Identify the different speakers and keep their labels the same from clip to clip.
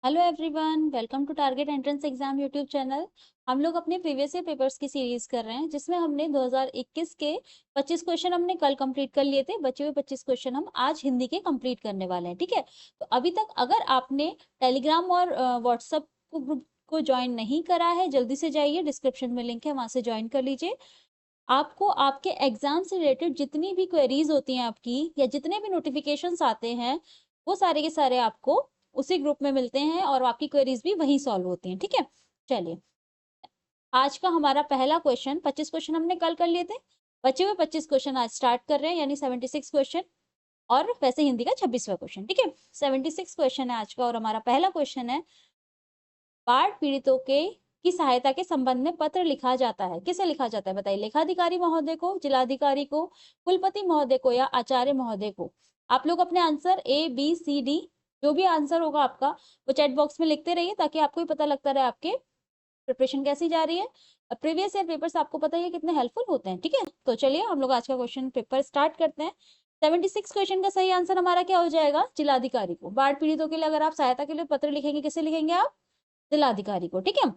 Speaker 1: Hello everyone, welcome to target entrance exam YouTube channel. हम लोग अपने प्रीवियस ईयर पेपर्स की सीरीज कर रहे हैं, जिसमें हमने 2021 के 25 क्वेश्चन हमने कल कंप्लीट कर लिए थे। बचे हुए 25 क्वेश्चन हम आज हिंदी के कंप्लीट करने वाले हैं। ठीक है, तो अभी तक अगर आपने टेलीग्राम और व्हाट्सएप को ग्रुप को ज्वाइन नहीं करा है, जल्दी से जाइए, डिस्क्रिप्शन में लिंक है, वहां से ज्वाइन कर लीजिए। आपको आपके एग्जाम से रिलेटेड जितनी भी क्वेरीज होती हैं आपकी, या जितने भी नोटिफिकेशंस आते हैं, वो सारे के सारे आपको उसी ग्रुप में मिलते हैं और आपकी क्वेरीज भी वहीं सॉल्व होती हैं। ठीक है, चलिए, आज का हमारा पहला क्वेश्चन, 25 क्वेश्चन हमने कल कर लिए थे, बचे हुए 25 क्वेश्चन आज स्टार्ट कर रहे हैं, यानी 76 क्वेश्चन, और वैसे हिंदी का 26वां क्वेश्चन। ठीक है, 76 क्वेश्चन है आज का, और हमारा पहला क्वेश्चन है, बाढ़ पीड़ितों के की सहायता के संबंध में पत्र लिखा जाता है, किसे लिखा जाता है बताइए? लेखाधिकारी महोदय को, जिलाधिकारी को, कुलपति महोदय को, या आचार्य महोदय को? आप लोग अपने answer A B C D, जो भी आंसर होगा आपका, वो चैट बॉक्स में लिखते रहिए, ताकि आपको भी पता लगता रहे आपके प्रिपरेशन कैसी जा रही है। प्रीवियस ईयर पेपर्स आपको पता ही है कितने हेल्पफुल होते हैं। ठीक है, तो चलिए हम लोग आज का क्वेश्चन पेपर स्टार्ट करते हैं। 76 क्वेश्चन का सही आंसर हमारा क्या हो जाएगा? जिलाधिकारी को। बाढ़ पीड़ितों के लिए अगर आप सहायता के लिए पत्र लिखेंगे, किसे लिखेंगे आप? जिलाधिकारी को। ठीक है,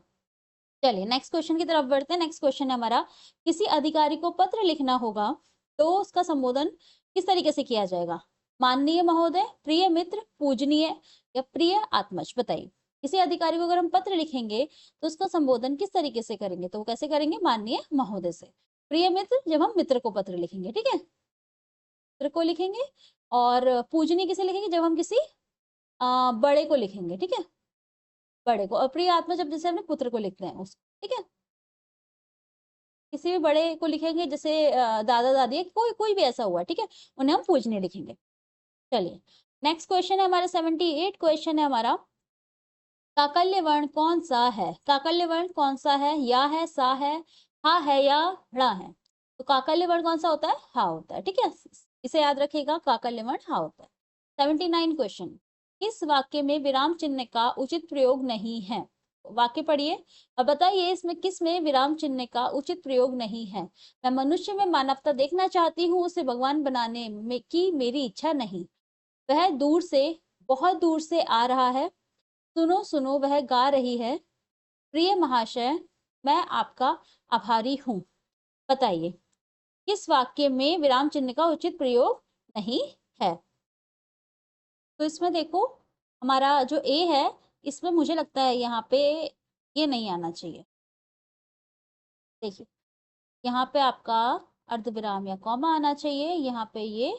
Speaker 1: चलिए नेक्स्ट क्वेश्चन की तरफ बढ़ते हैं। नेक्स्ट क्वेश्चन है हमारा, किसी अधिकारी को पत्र लिखना होगा तो उसका संबोधन किस तरीके से किया जाएगा? माननीय महोदय, प्रिय मित्र, पूजनीय, या प्रिय आत्मज? बताइए। किसी अधिकारी को अगर हम पत्र लिखेंगे तो उसका संबोधन किस तरीके से करेंगे? तो वो कैसे करेंगे? माननीय महोदय से। प्रिय मित्र, जब हम मित्र को पत्र लिखेंगे, ठीक है, मित्र को लिखेंगे। और पूजनीय किसे लिखेंगे? जब हम किसी बड़े को लिखेंगे। ठीक है, बड़े को। और प्रिय आत्मा जब जैसे हमने पुत्र को लिखते हैं उसको। ठीक है, किसी भी बड़े को लिखेंगे, जैसे दादा दादी, कोई कोई भी ऐसा हुआ, ठीक है, उन्हें हम पूजनीय लिखेंगे। चलिए, नेक्स्ट क्वेश्चन है हमारा, 78 क्वेश्चन है हमारा, काकल्य वर्ण कौन सा है? काकल्य वर्ण कौन सा है? या है, सा है, हा है, या ड़ा है? तो काकल्य वर्ण कौन सा होता है? हा होता है। ठीक है, इसे याद रखिएगा, काकल्य वर्ण हा होता है। 79 क्वेश्चन, किस वाक्य में विराम चिन्ह का उचित प्रयोग नहीं है? वाक्य पढ़िए और बताइए, इसमें किस में विराम चिन्ह का उचित प्रयोग नहीं है? मैं मनुष्य में मानवता देखना चाहती हूँ, उसे भगवान बनाने में की मेरी इच्छा नहीं। वह दूर से, बहुत दूर से आ रहा है, सुनो सुनो वह गा रही है, प्रिय महाशय मैं आपका आभारी हूँ। बताइए, किस वाक्य में विराम चिन्ह का उचित प्रयोग नहीं है? तो इसमें देखो, हमारा जो ए है, इसमें मुझे लगता है यहाँ पे ये नहीं आना चाहिए। देखिए, यहाँ पे आपका अर्धविराम या कॉमा आना चाहिए, यहाँ पे ये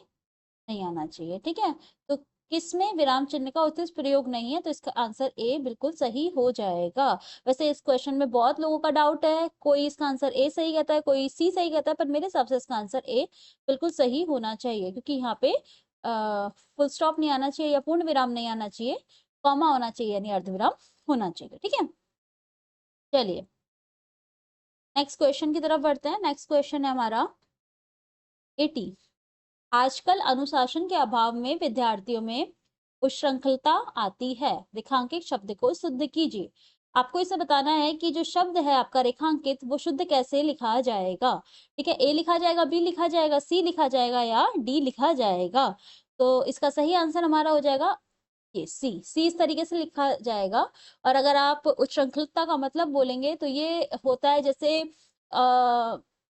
Speaker 1: नहीं आना चाहिए। ठीक है, तो किसमें विराम चिन्ह का उचित प्रयोग नहीं है? तो इसका आंसर ए बिल्कुल सही हो जाएगा। वैसे इस क्वेश्चन में बहुत लोगों का डाउट है, कोई इसका आंसर ए सही कहता है, कोई सी सही कहता है, पर मेरे हिसाब से इसका आंसर ए बिल्कुल सही होना चाहिए, क्योंकि यहाँ पे फुल स्टॉप नहीं आना चाहिए, या पूर्ण विराम नहीं आना चाहिए, कॉमा होना चाहिए, यानी अर्धविराम होना चाहिए। ठीक है, चलिए नेक्स्ट क्वेश्चन की तरफ बढ़ते हैं। नेक्स्ट क्वेश्चन है हमारा 80, आजकल अनुशासन के अभाव में विद्यार्थियों में उच्छृंखलता आती है, रेखांकित शब्द को शुद्ध कीजिए। आपको इसे बताना है कि जो शब्द है आपका रेखांकित, वो शुद्ध कैसे लिखा जाएगा। ठीक है, ए लिखा जाएगा, बी लिखा जाएगा, सी लिखा जाएगा, या डी लिखा जाएगा? तो इसका सही आंसर हमारा हो जाएगा ये सी इस तरीके से लिखा जाएगा। और अगर आप उच्छृंखलता का मतलब बोलेंगे, तो ये होता है जैसे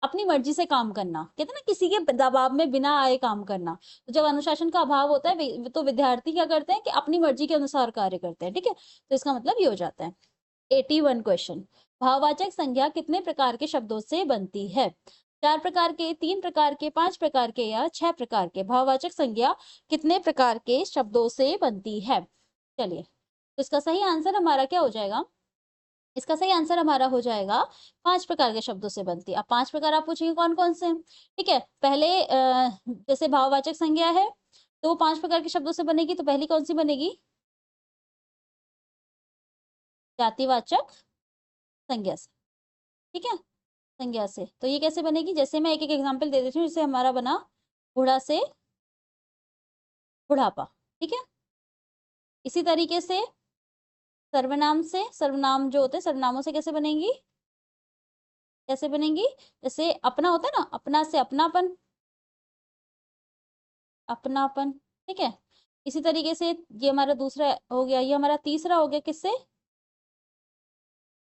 Speaker 1: अपनी मर्जी से काम करना, कहते हैं ना, किसी के दबाव में बिना आए काम करना। तो जब अनुशासन का अभाव होता है, तो विद्यार्थी क्या करते हैं कि अपनी मर्जी के अनुसार कार्य करते हैं। ठीक है, तो इसका मतलब ये हो जाता है। 81 क्वेश्चन, भाववाचक संज्ञा कितने प्रकार के शब्दों से बनती है? 4 प्रकार के, 3 प्रकार के, 5 प्रकार के, या 6 प्रकार के? भाववाचक संज्ञा कितने प्रकार के शब्दों से बनती है? चलिए, तो इसका सही आंसर हमारा क्या हो जाएगा? इसका सही आंसर हमारा हो जाएगा 5 प्रकार के शब्दों से बनती है। अब 5 प्रकार आप पूछेंगे कौन कौन से? ठीक है, पहले जैसे भाववाचक संज्ञा है, तो वो 5 प्रकार के शब्दों से बनेगी, तो पहली कौन सी बनेगी? जातिवाचक संज्ञा से। ठीक है, संज्ञा से। तो ये कैसे बनेगी? जैसे मैं एक एक एग्जांपल दे देती हूँ। जैसे हमारा बना बूढ़ा से बुढ़ापा। ठीक है, इसी तरीके से सर्वनाम से, सर्वनाम जो होते हैं, सर्वनामों से कैसे बनेंगी? कैसे बनेंगी? जैसे अपना होता है ना, अपना से अपनापन, अपनापन। ठीक है, इसी तरीके से ये हमारा दूसरा हो गया, ये हमारा तीसरा हो गया, किससे?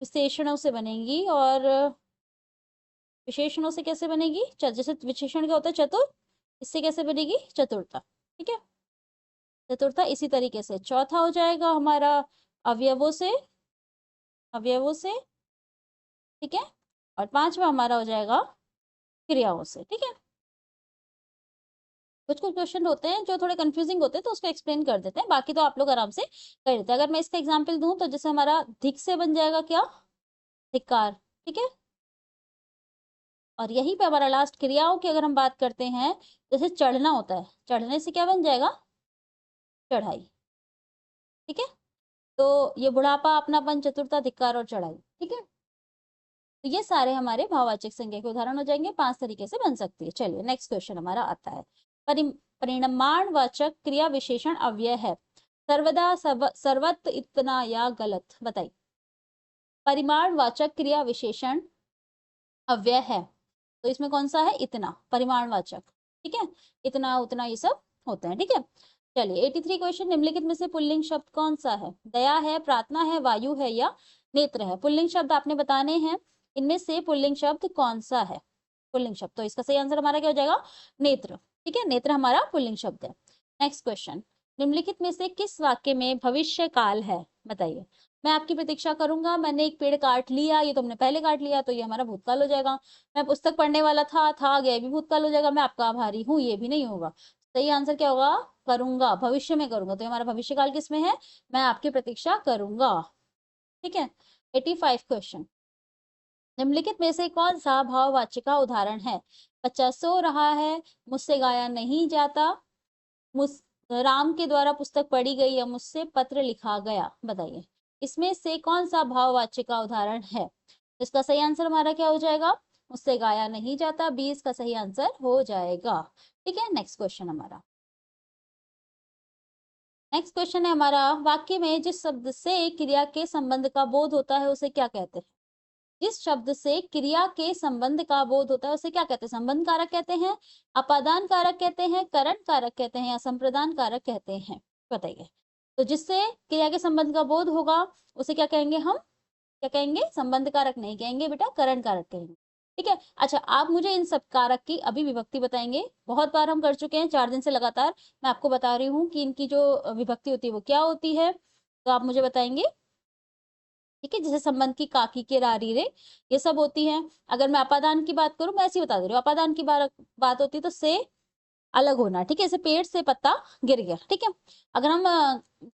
Speaker 1: विशेषणों से बनेगी। और विशेषणों से कैसे बनेगी? जैसे विशेषण क्या होता है? चतुर। इससे कैसे बनेगी? चतुरता। ठीक है, चतुरता। इसी तरीके से चौथा हो जाएगा हमारा अवयवों से, अवयवों से। ठीक है, और पांचवा हमारा हो जाएगा क्रियाओं से। ठीक है, कुछ कुछ क्वेश्चन होते हैं जो थोड़े कंफ्यूजिंग होते हैं, तो उसको एक्सप्लेन कर देते हैं, बाकी तो आप लोग आराम से कर देते हैं। अगर मैं इसका एग्जांपल दूं तो जैसे हमारा धिक से बन जाएगा क्या? धिक्कार। ठीक है, और यहीं पे हमारा लास्ट क्रियाओं की अगर हम बात करते हैं, जैसे चढ़ना होता है, चढ़ने से क्या बन जाएगा? चढ़ाई। ठीक है, तो ये बुढ़ापा, अपनापन, चतुरता, धिक्कार और चढ़ाई। ठीक है, तो ये सारे हमारे भाववाचक संज्ञा के उदाहरण हो जाएंगे, 5 तरीके से बन सकती है। चलिए नेक्स्ट क्वेश्चन हमारा आता है। परिमाणवाचक क्रिया विशेषण अव्यय है, सर्वदा, सर्वत्र, इतना या गलत? बताइए। परिमाणवाचक क्रिया विशेषण अव्यय है, तो इसमें कौन सा है? इतना। परिमाणवाचक। ठीक है, इतना, उतना, ये सब होते हैं। ठीक है, चलिए 83 क्वेश्चन। निम्नलिखित में से पुल्लिंग शब्द कौन सा है? दया है, प्रार्थना है, वायु है या नेत्र है? पुल्लिंग शब्द आपने बताने हैं, इनमें से पुल्लिंग शब्द कौन सा है? पुल्लिंग शब्द, तो इसका सही आंसर हमारा क्या हो जाएगा? नेत्र। ठीक है, नेत्र हमारा पुल्लिंग शब्द है। Next question. निम्नलिखित में से किस वाक्य में भविष्य काल है? बताइए। मैं आपकी प्रतीक्षा करूंगा, मैंने एक पेड़ काट लिया, ये तो हमने पहले काट लिया, तो ये हमारा भूतकाल हो जाएगा। मैं पुस्तक पढ़ने वाला था गया, भी भूतकाल हो जाएगा। मैं आपका आभारी हूँ, ये भी नहीं होगा। सही आंसर क्या होगा? करूंगा, भविष्य में करूंगा, तो हमारा भविष्य काल किस में है? मैं आपकी प्रतीक्षा करूंगा। ठीक है, 85 क्वेश्चन। निम्नलिखित में से कौन सा भाववाच्य का उदाहरण है? बच्चा सो रहा है, मुझसे गाया नहीं जाता, मुझ राम के द्वारा पुस्तक पढ़ी गई या मुझसे पत्र लिखा गया? बताइए, इसमें से कौन सा भाववाच्य का उदाहरण है? इसका सही आंसर हमारा क्या हो जाएगा? मुझसे गाया नहीं जाता, 20 का सही आंसर हो जाएगा। ठीक है, नेक्स्ट क्वेश्चन हमारा। नेक्स्ट क्वेश्चन है हमारा, वाक्य में जिस शब्द से क्रिया के संबंध का बोध होता है उसे क्या कहते हैं? जिस शब्द से क्रिया के संबंध का बोध होता है उसे क्या कहते हैं? संबंध कारक कहते हैं, अपादान कारक कहते हैं, करण कारक कहते हैं या संप्रदान कारक कहते हैं? बताइए। तो जिससे क्रिया के संबंध का बोध होगा उसे क्या कहेंगे हम? क्या कहेंगे? संबंध कारक नहीं कहेंगे बेटा, करण कारक कहेंगे। ठीक है, अच्छा आप मुझे इन सब कारक की अभी विभक्ति बताएंगे। बहुत बार हम कर चुके हैं, 4 दिन से लगातार मैं आपको बता रही हूँ कि इनकी जो विभक्ति होती है वो क्या होती है, तो आप मुझे बताएंगे। ठीक है, जैसे संबंध की काकी के रारी रे, ये सब होती हैं। अगर मैं अपादान की बात करूं, मैं ऐसी बता दे रही हूँ, अपादान की बात होती है तो से अलग होना। ठीक है, जैसे पेड़ से पत्ता गिर गया। ठीक है, अगर हम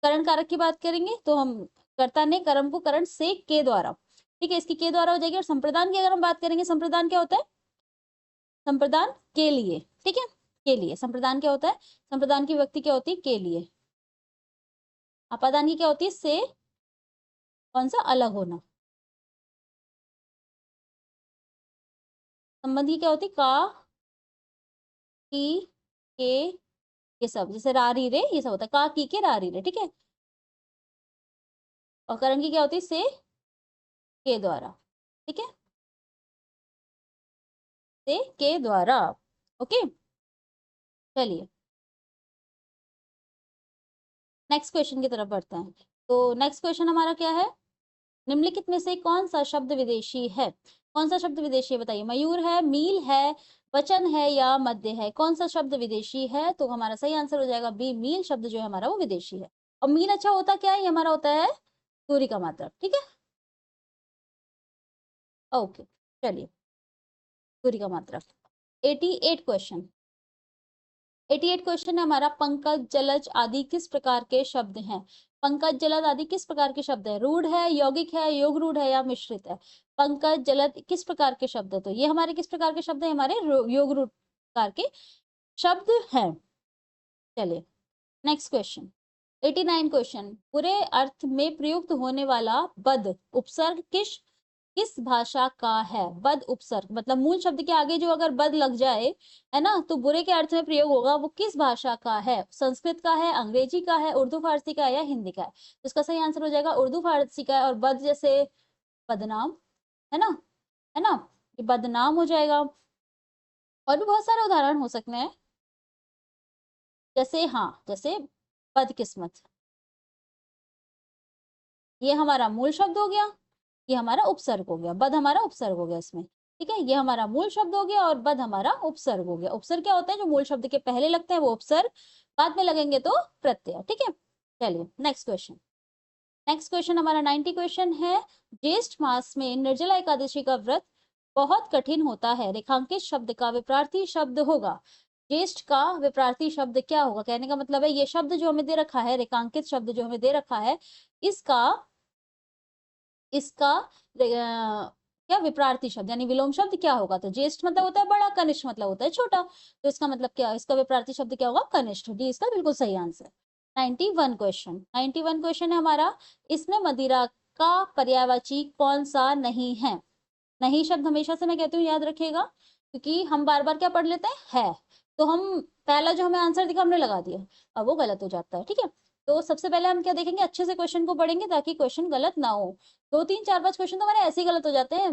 Speaker 1: करण कारक की बात करेंगे तो हम कर्ता ने कर्म को करण से के द्वारा, ठीक है, इसकी के द्वारा हो जाएगी। और संप्रदान की अगर हम बात करेंगे, संप्रदान क्या होता है? संप्रदान के लिए। ठीक है, के लिए। संप्रदान क्या होता है? संप्रदान की विभक्ति क्या होती है? के लिए। अपादान की क्या होती है? से कौन सा? अलग होना। संबंध की क्या होती है? का, की, के, ये सब, जैसे रारी रे, ये सब होता है का, की, के, रारी रे। ठीक है, और करण की क्या होती है? से के द्वारा। ठीक है, से के द्वारा। ओके, चलिए नेक्स्ट क्वेश्चन की तरफ बढ़ते हैं। तो नेक्स्ट क्वेश्चन हमारा क्या है? निम्नलिखित में से कौन सा शब्द विदेशी है? कौन सा शब्द विदेशी है? बताइए। मयूर है, मील है, वचन है या मध्य है? कौन सा शब्द विदेशी है? तो हमारा सही आंसर हो जाएगा बी, मील शब्द जो है हमारा वो विदेशी है। और मील अच्छा होता क्या है? ये हमारा होता है दूरी का मात्रक। ठीक है, ओके, चलिए दूरी का मात्रक। 88 क्वेश्चन। 88 क्वेश्चन है हमारा, पंकज, जलज आदि किस प्रकार के शब्द हैं? पंकज, जलद आदि किस प्रकार के शब्द है? रूढ़ है, यौगिक है, योग रूढ़ है या मिश्रित है? पंकज, जलद किस प्रकार के शब्द है? तो ये हमारे किस प्रकार के शब्द है? हमारे योग रूढ़ प्रकार के शब्द हैं। चलिए नेक्स्ट क्वेश्चन। 89 क्वेश्चन। बुरे अर्थ में प्रयुक्त होने वाला बद उपसर्ग किस भाषा का है? बद उपसर्ग मतलब मूल शब्द के आगे जो अगर बद लग जाए, है ना, तो बुरे के अर्थ में प्रयोग होगा, वो किस भाषा का है? संस्कृत का है, अंग्रेजी का है, उर्दू फारसी का है या हिंदी का है? तो इसका सही आंसर हो जाएगा उर्दू फारसी का है। और बद जैसे बदनाम, है ना, है ना, ये बदनाम हो जाएगा। और भी बहुत सारे उदाहरण हो सकते हैं, जैसे हाँ, जैसे बदकिस्मत। ये हमारा मूल शब्द हो गया, ये हमारा उपसर्ग हो गया, बद हमारा उपसर्ग हो गया इसमें। ठीक है, ये हमारा मूल शब्द हो गया और बद हमारा उपसर्ग हो गया। उपसर्ग क्या होता है? जो मूल शब्द के पहले लगते हैं वो उपसर्ग, बाद में लगेंगे तो प्रत्यय। ठीक है, चलिए नेक्स्ट क्वेश्चन। नेक्स्ट क्वेश्चन हमारा 90 क्वेश्चन है। ज्येष्ठ मास में निर्जला एकादशी का व्रत बहुत कठिन होता है। रेखांकित शब्द का विपरीत शब्द होगा। ज्येष्ठ का विपरीत शब्द क्या होगा? कहने का मतलब है ये शब्द जो हमें दे रखा है, रेखांकित शब्द जो हमें दे रखा है, इसका इसका क्या विपरीत शब्द यानी विलोम शब्द क्या होगा? तो ज्येष्ठ मतलब होता है बड़ा, कनिष्ठ मतलब होता है छोटा, तो इसका मतलब क्या, इसका विपरीत शब्द क्या होगा? कनिष्ठ। डी इसका बिल्कुल सही आंसर। 91 क्वेश्चन, 91 क्वेश्चन है हमारा। इसमें मदिरा का पर्यायवाची कौन सा नहीं है? नहीं शब्द हमेशा से मैं कहती हूँ याद रखिएगा, क्योंकि हम बार बार क्या पढ़ लेते हैं, है, तो हम पहला जो हमें आंसर दिखा हमने लगा दिया, अब वो गलत हो जाता है। ठीक है, तो सबसे पहले हम क्या देखेंगे, अच्छे से क्वेश्चन को पढ़ेंगे ताकि क्वेश्चन गलत ना हो। 2 3 4 5 क्वेश्चन तो हमारे ऐसे ही गलत हो जाते हैं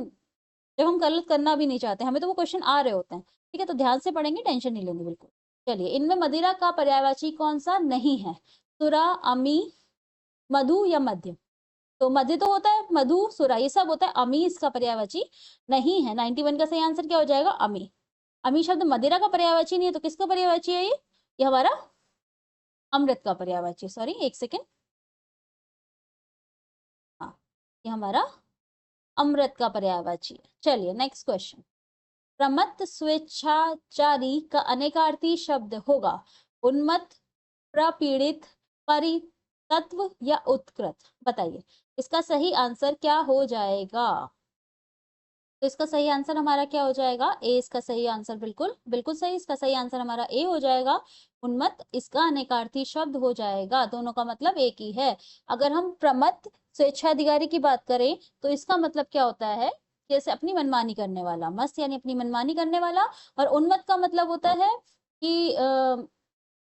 Speaker 1: जब हम गलत करना भी नहीं चाहते, हमें तो वो क्वेश्चन आ रहे होते हैं। ठीक है, तो ध्यान से पढ़ेंगे, टेंशन नहीं लेंगे बिल्कुल। चलिए, इनमें मदिरा का पर्यायवाची कौन सा नहीं है? सुरा, अमी, मधु या मध्य? तो मध्य तो होता है, मधु, सुरा ये सब होता है, अमी इसका पर्यायवाची नहीं है। 91 का सही आंसर क्या हो जाएगा? अमी। अमी शब्द मदिरा का पर्यायवाची नहीं है, तो किसका पर्यायवाची है ये हमारा अमृत का पर्यायवाची। सॉरी, एक सेकेंड, हाँ, ये हमारा अमृत का पर्यायवाची है। चलिए नेक्स्ट क्वेश्चन। प्रमत्त स्वेच्छाचारी का अनेकार्थी शब्द होगा। उन्मत्त, प्रपीड़ित, परितत्व या उत्कृत? बताइए इसका सही आंसर क्या हो जाएगा? तो इसका सही आंसर हमारा क्या हो जाएगा? ए इसका सही आंसर, बिल्कुल बिल्कुल सही, इसका सही आंसर हमारा ए हो जाएगा। उन्मत्त इसका अनेकार्थी शब्द हो जाएगा, दोनों का मतलब एक ही है। अगर हम प्रमत्त स्वेच्छाधिकारी की बात करें तो इसका मतलब क्या होता है? जैसे अपनी मनमानी करने वाला, मस्त यानी अपनी मनमानी करने वाला, और उन्मत्त का मतलब होता है कि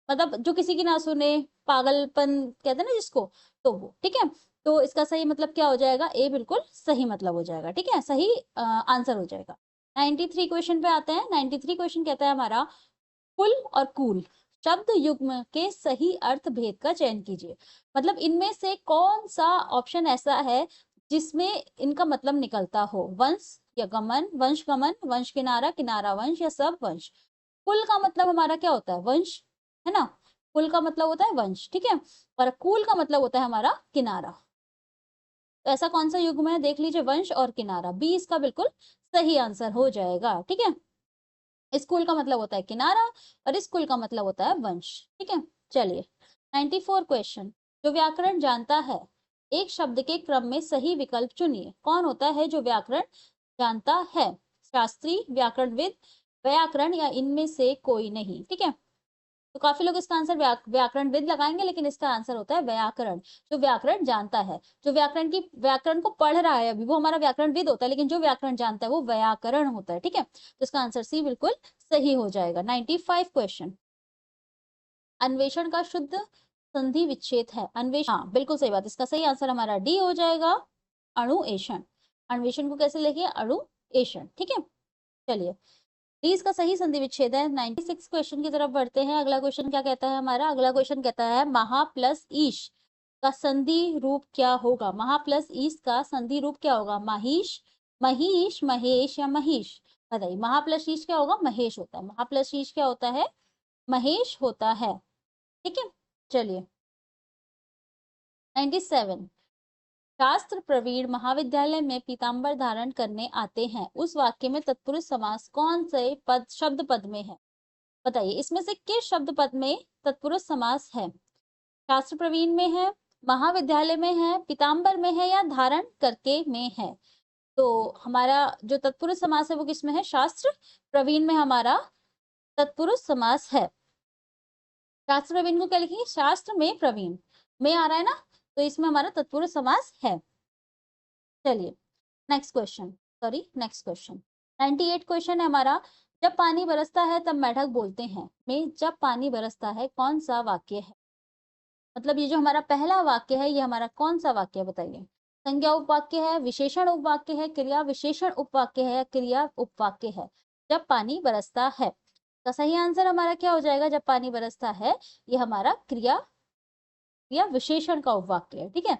Speaker 1: मतलब जो किसी की ना सुने, पागलपन कहते हैं ना जिसको, तो वो। ठीक है, तो इसका सही मतलब क्या हो जाएगा? ए बिल्कुल सही मतलब हो जाएगा। ठीक है, सही आंसर हो जाएगा। 93 क्वेश्चन पे आते हैं। 93 क्वेश्चन कहता है हमारा, कुल और कूल शब्द युग्म के सही अर्थ भेद का चयन कीजिए। मतलब इनमें से कौन सा ऑप्शन ऐसा है जिसमें इनका मतलब निकलता हो? वंश या गमन, वंश गमन, वंश किनारा, किनारा वंश या सब वंश? कुल का मतलब हमारा क्या होता है? वंश, है ना? कुल का मतलब होता है वंश। ठीक है, और कूल का मतलब होता है हमारा किनारा। तो ऐसा कौन सा युग्म है? देख लीजिए, वंश और किनारा, बी इसका बिल्कुल सही आंसर हो जाएगा। ठीक है, स्कूल का मतलब होता है किनारा और स्कूल का मतलब होता है वंश। ठीक है, चलिए 94 क्वेश्चन। जो व्याकरण जानता है, एक शब्द के क्रम में सही विकल्प चुनिए। कौन होता है जो व्याकरण जानता है? शास्त्री, व्याकरणविद, व्याकरण या इनमें से कोई नहीं? ठीक है, तो काफी लोग इसका आंसर व्याकरणविद लगाएंगे, लेकिन इसका आंसर होता है व्याकरण। जो व्याकरण जानता है, जो व्याकरण को पढ़ रहा है अभी, वो हमारा व्याकरणविद होता है, लेकिन जो व्याकरण जानता है वो व्याकरण होता है। ठीक है, तो इसका आंसर सी बिल्कुल सही हो जाएगा। 95 क्वेश्चन। अन्वेषण का शुद्ध संधि विच्छेद है। अन्वेषण, हाँ बिल्कुल सही बात, इसका सही आंसर हमारा डी हो जाएगा, अणुएषण। अन्वेषण को कैसे लिखिए? अणुएषण। ठीक है, चलिए, डी इसका सही संधि विच्छेद है। 96 क्वेश्चन की तरफ बढ़ते हैं। अगला क्वेश्चन क्या कहता है हमारा? अगला क्वेश्चन कहता है, महा प्लस ईश का संधि रूप क्या होगा? महा प्लस ईश का संधि रूप क्या होगा? महिष, महीश, महेश या महिष? बताइए, महा प्लस ईश क्या होगा? महेश होता है। महा प्लस ईश क्या होता है? महेश होता है। ठीक है, चलिए 97। शास्त्र प्रवीण महाविद्यालय में पीताम्बर धारण करने आते हैं, उस वाक्य में तत्पुरुष समास कौन से पद शब्द पद में है? बताइए इसमें से किस शब्द पद में तत्पुरुष समास है? शास्त्र प्रवीण में है, महाविद्यालय में है, पीताम्बर में है या धारण करके में है? तो हमारा जो तत्पुरुष समास है वो किसमें है? शास्त्र प्रवीण में हमारा तत्पुरुष समास है। शास्त्र प्रवीण को क्या लिखेंगे? शास्त्र में प्रवीण, में आ रहा है ना, तो इसमें हमारा तत्पुरुष समास है। चलिए next question, sorry next question. 98 question है हमारा। जब पानी बरसता है तब मेढक बोलते हैं में जब पानी बरसता है कौन सा वाक्य है? मतलब ये जो हमारा पहला वाक्य है, ये हमारा कौन सा वाक्य है? बताइए, संज्ञा उपवाक्य है, विशेषण उपवाक्य है, क्रिया विशेषण उपवाक्य है या क्रिया उपवाक्य है? जब पानी बरसता है, तो सही आंसर हमारा क्या हो जाएगा? जब पानी बरसता है, ये हमारा क्रिया क्रिया विशेषण का उपवाक्य है, ठीक है,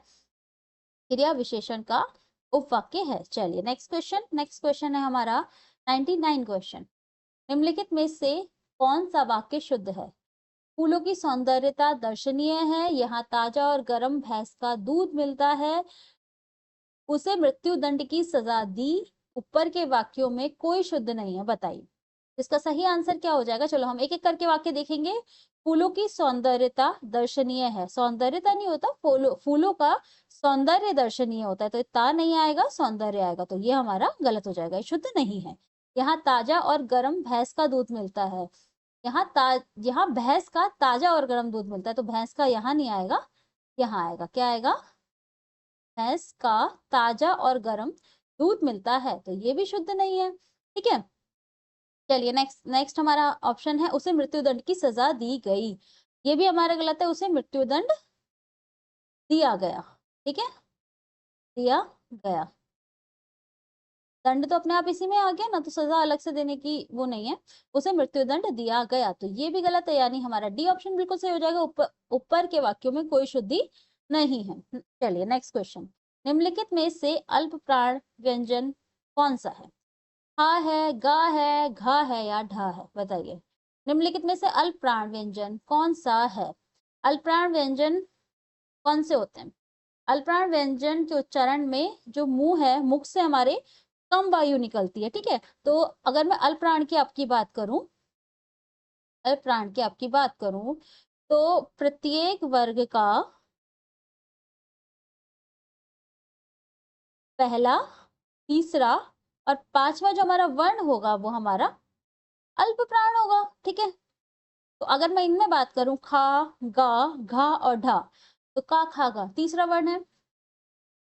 Speaker 1: क्रिया विशेषण का उपवाक्य है। चलिए नेक्स्ट क्वेश्चन है हमारा 99 क्वेश्चन। निम्नलिखित में से कौन सा वाक्य शुद्ध है? फूलों की सौंदर्यता दर्शनीय है, यहाँ ताजा और गर्म भैंस का दूध मिलता है, उसे मृत्यु दंड की सजा दी। ऊपर के वाक्यों में कोई शुद्ध नहीं है, बताइए इसका सही आंसर क्या हो जाएगा। चलो हम एक एक करके वाक्य देखेंगे। फूलों की सौंदर्यता दर्शनीय है, सौंदर्यता नहीं होता, फूलों का सौंदर्य दर्शनीय होता है, तो ता नहीं आएगा, सौंदर्य आएगा, तो ये हमारा गलत हो जाएगा, शुद्ध नहीं है। यहाँ ताजा और गर्म भैंस का दूध मिलता है, यहाँ भैंस का ताजा और गर्म दूध मिलता है, तो भैंस का यहाँ नहीं आएगा, यहाँ आएगा, क्या आएगा, भैंस का ताजा और गर्म दूध मिलता है, तो ये भी शुद्ध नहीं है, ठीक है। चलिए नेक्स्ट हमारा ऑप्शन है उसे मृत्युदंड की सजा दी गई, ये भी हमारा गलत है, उसे मृत्युदंड दिया गया, ठीक है, दिया गया, दंड तो अपने आप इसी में आ गया ना, तो सजा अलग से देने की वो नहीं है, उसे मृत्युदंड दिया गया, तो ये भी गलत है, यानी हमारा डी ऑप्शन बिल्कुल सही हो जाएगा, ऊपर के वाक्यों में कोई शुद्धि नहीं है। चलिए नेक्स्ट क्वेश्चन। निम्नलिखित में से अल्प प्राण व्यंजन कौन सा है? हा है, गा है, घा है या ढा है, बताइए निम्नलिखित में से अल्प प्राण व्यंजन कौन सा है? अल्प प्राण व्यंजन कौन से होते हैं? अल्प प्राण व्यंजन के उच्चारण में जो मुंह है, मुख से हमारे कम वायु निकलती है, ठीक है, तो अगर मैं अल्प प्राण की आपकी बात करूं, अल्प प्राण की आपकी बात करूं, तो प्रत्येक वर्ग का पहला, तीसरा और पांचवा जो हमारा वर्ण होगा वो हमारा अल्प प्राण होगा, ठीक है। तो अगर मैं इनमें बात करूं, खा, गा, घा और ढा, तो का, खा, गा तीसरा वर्ण है,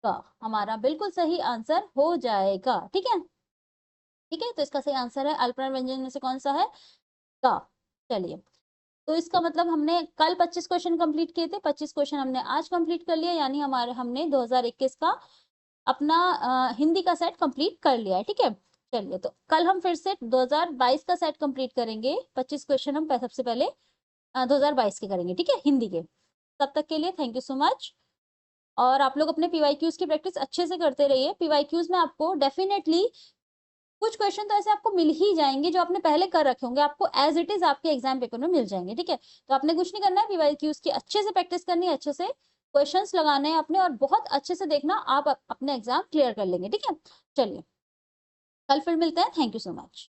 Speaker 1: का हमारा बिल्कुल सही आंसर हो जाएगा, ठीक है, ठीक है, तो इसका सही आंसर है अल्प प्राण व्यंजन में से कौन सा है? का। चलिए, तो इसका मतलब हमने कल 25 क्वेश्चन कंप्लीट किए थे, 25 क्वेश्चन हमने आज कंप्लीट कर लिया, यानी हमने 2021 का अपना हिंदी का सेट कंप्लीट कर लिया है, ठीक है। चलिए, तो कल हम फिर से 2022 का सेट कंप्लीट करेंगे, 25 क्वेश्चन हम सबसे पहले 2022 के करेंगे, ठीक है, हिंदी के। तब तक के लिए थैंक यू सो मच, और आप लोग अपने पीवाईक्यूज की प्रैक्टिस अच्छे से करते रहिए। पीवाईक्यूज में आपको डेफिनेटली कुछ क्वेश्चन तो ऐसे आपको मिल ही जाएंगे जो आपने पहले कर रखे होंगे, आपको एज इट इज आपके एग्जाम पेपर में मिल जाएंगे, ठीक है। तो आपने कुछ नहीं करना है, पीवाईक्यूज की अच्छे से प्रैक्टिस करनी है, अच्छे से क्वेश्चंस लगाने हैं अपने, और बहुत अच्छे से देखना, आप अपने एग्जाम क्लियर कर लेंगे, ठीक है। चलिए, कल फिर मिलते हैं, थैंक यू सो मच।